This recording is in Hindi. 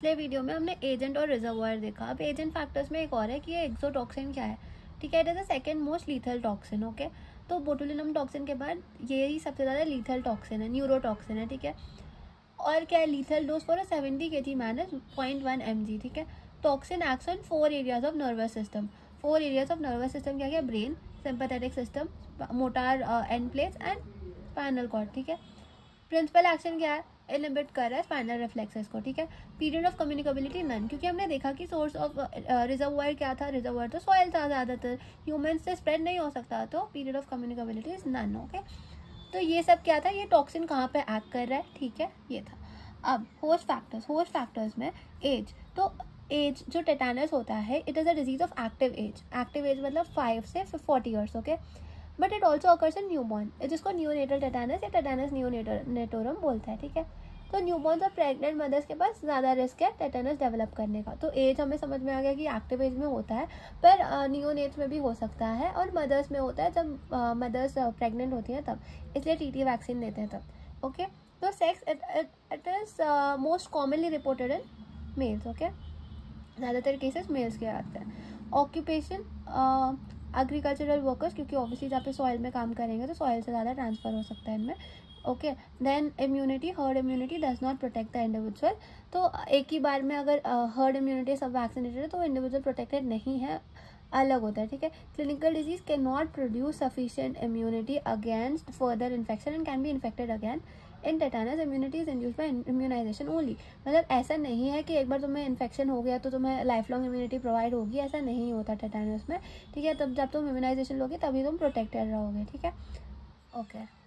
पिछले वीडियो में हमने एजेंट और रिजर्वॉयर देखा। अब एजेंट फैक्टर्स में एक और है कि ये एक्सोटॉक्सिन क्या है। ठीक है, it is the second most lethal toxin. Okay, तो बोटुलिनम टॉक्सिन के बाद ये ही सबसे ज़्यादा लीथल टॉक्सिन है, न्यूरोटॉक्सिन है। ठीक है, और क्या है, lethal dose for a 70 kg man is 0.1 mg। ठीक है, toxin acts on 4 areas of nervous system. 4 areas of nervous system क्या क्या? Brain, sympathetic system, motor end plates and spinal cord. ठीक है, प्रिंसिपल एक्शन क्या है? इनहिबिट कर रहा है स्पाइनल रिफ्लेक्सेस को। ठीक है, पीरियड ऑफ कम्युनिकेबिलिटी नन, क्योंकि हमने देखा कि सोर्स ऑफ रिजर्वॉयर क्या था? रिजर्वॉयर तो सॉइल था ज़्यादातर, ह्यूमन से स्प्रेड नहीं हो सकता, तो period of communicability is none. Okay, तो ये सब क्या था? ये टॉक्सिन कहाँ पे एक्ट कर रहा है? ठीक है, ये था। अब होस्ट फैक्टर्स में एज, तो एज जो टेटानस होता है, it is a disease of active age. Active age मतलब 5 से 40 years. Okay, but it also occurs in newborn, जिसको न्यूनेटल टेटानस या टेटानस न्यूनेटोरम बोलता है। ठीक है, तो न्यूबॉर्न और प्रेग्नेंट मदर्स के पास ज़्यादा रिस्क है टेटानस डेवलप करने का। तो एज हमें समझ में आ गया कि एक्टिव एज में होता है, पर न्यूनेट्स में भी हो सकता है, और मदर्स में होता है जब मदर्स प्रेग्नेंट होती हैं तब, इसलिए टीटी वैक्सीन लेते हैं तब। ओके, तो sex it is most commonly reported in males. Okay, ज़्यादातर केसेस मेल्स के आते हैं। ऑक्यूपेशन एग्रीकल्चरल वर्कर्स, क्योंकि ऑब्वियसली जहाँ पे सॉइल में काम करेंगे तो सॉइल से ज़्यादा ट्रांसफ़र हो सकता है इनमें। Okay, then immunity, herd immunity does not protect the individual. तो एक ही बार में अगर हर्ड इम्यूनिटी सब वैक्सीनेटेड है तो इंडिविजुअल प्रोटेक्टेड नहीं है, अलग होता है। ठीक है, clinical disease can not produce sufficient immunity against further infection and can be infected again. In tetanus immunity is induced by immunisation only. मतलब ऐसा नहीं है कि एक बार तुम्हें इन्फेक्शन हो गया तो तुम्हें लाइफ लॉन्ग इम्यूनिटी प्रोवाइड होगी, ऐसा नहीं होता टेटानस में। ठीक है, तब जब तुम इम्यूनाइजेशन लोगे तभी तुम प्रोटेक्टेड रहोगे। ठीक है, ओके।